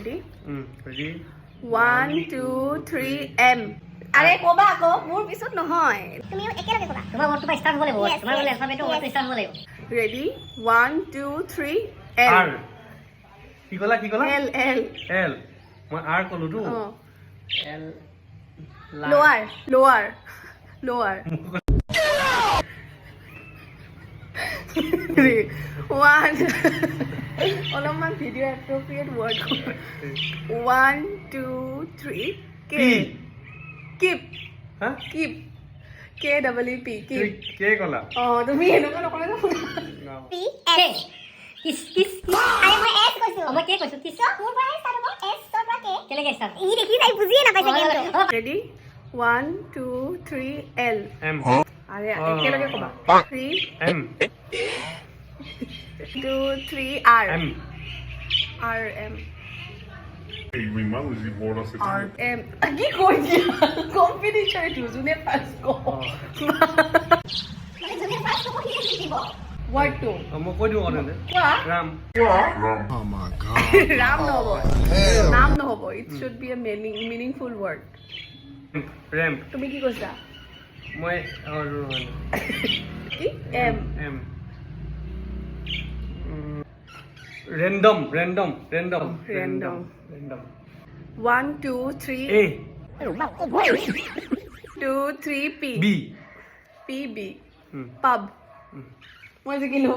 Ready ready 1 2 3 M আৰে কবা আকৌ মোৰ পিছত নহয় তুমি একেলগে ক'বা তোমাৰ ওয়াৰ্ডটো স্টাৰ্ট হ'ব লাগিব তোমাৰ বলে অ্যালফাবেটৰ ওয়াৰ্ডটো স্টাৰ্ট হ'ব লাগিব ৰেডি 1 2 3 L আৰ কি কলা L L এল মই আৰ কলো তো অ এল লোৱাৰ লোৱাৰ লোৱাৰ 1 অলপমান ভিডিঅ' এপ্ৰোপ্ৰিয়েট ৱৰ্ড 1 2 3 K কিপ হা কিপ KWP কিপ কে কলা অ তুমি এনেকুৱা নকলে পি এস কিস কিস আৰে মই এস কৈছো মই কে কৈছো কিস মোৰ পৰা স্টাৰ্ট হ'ব এস তোৰ পৰা কে কেনেকৈ স্টাৰ্ট ই দেখি যাই বুজিয়ে নাপাইছে গেমটো ৰেডি 1 2 3 L এম আৰে একেলগে ক'বা 3 M 2 3 R M R M Mi madre si buona se R M কি কৈ দিয়া কম্পিটিশন এইটো যোনে ফাৰ্ষ্ট ক মানে যোনে ফাৰ্স্ট ক'ব সি জিকিব ৱৰ্ডটো মই কৈ দিওঁ কাৰণে কোৱা ৰাম ৰাম নহ'ব নাম নহ'ব it should be a meaningful word ramp তুমি কি কৈছা মই কি M M random random random Random. Random 1 2 3 A 2 3 P B P B pub মই জিকিলো